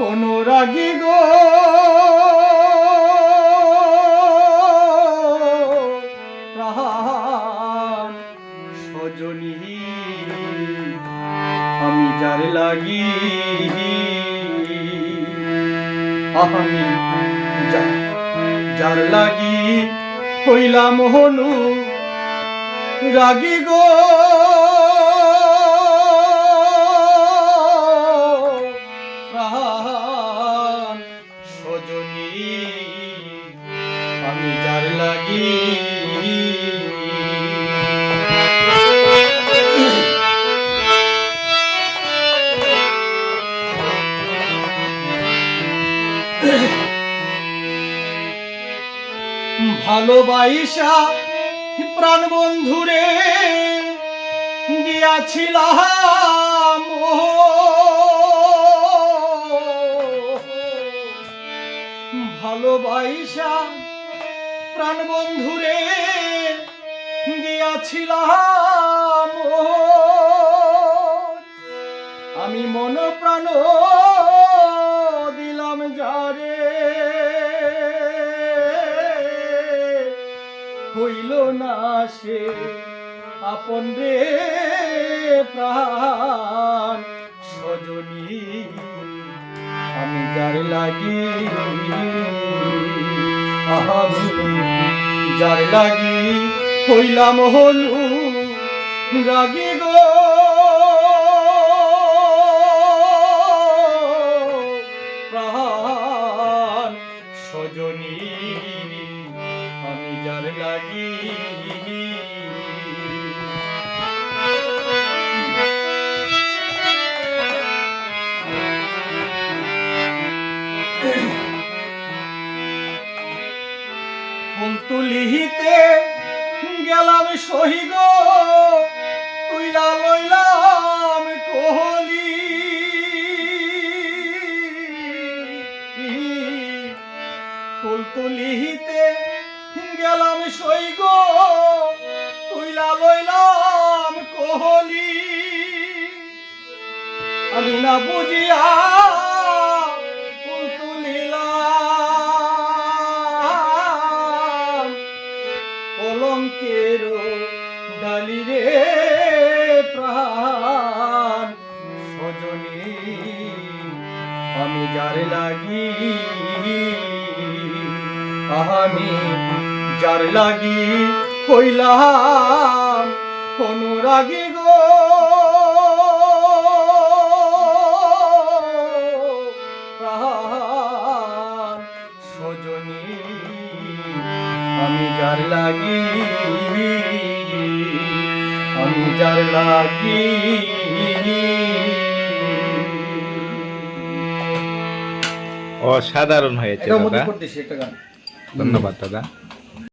অনুরাগী গো প্রাণ সজনী আমি যার লাগি আমি যার লাগি হইলাম হনু রাগী গো প্রাণ সজনী আমি যার লাগি ভালোবাসা প্রাণ বন্ধুরে গিয়াছিলাম ভালোবাসা প্রাণ বন্ধুরে গিয়াছিলাম আমি মন প্রাণ দিলাম যারে হইল না সে আপন রে প্রাণ সজনী আমি যার লাগি আমি যার লাগি হইলাম হনু রাগী গো প্রাণ সজনী আমি যার লাগি ফুল তুলিতে গেলাম সহি গো তুইলা লইলাম কোহলি ফুল তুলিতে গেলাম সই গো তুইলা লইলাম কোহলি আমি না বুঝিয়া ফুল তুলিলাম কলঙ্কের ডালি রে প্রাণ সজনী আমি যার লাগি আমি যার লাগি হইলাম অনুরাগী গো প্রাণ সজনী আমি যার লাগি আমি যার লাগি অসাধারণ হয়েছে দাদা। করতেছি একটা গান। ধন্যবাদ দাদা।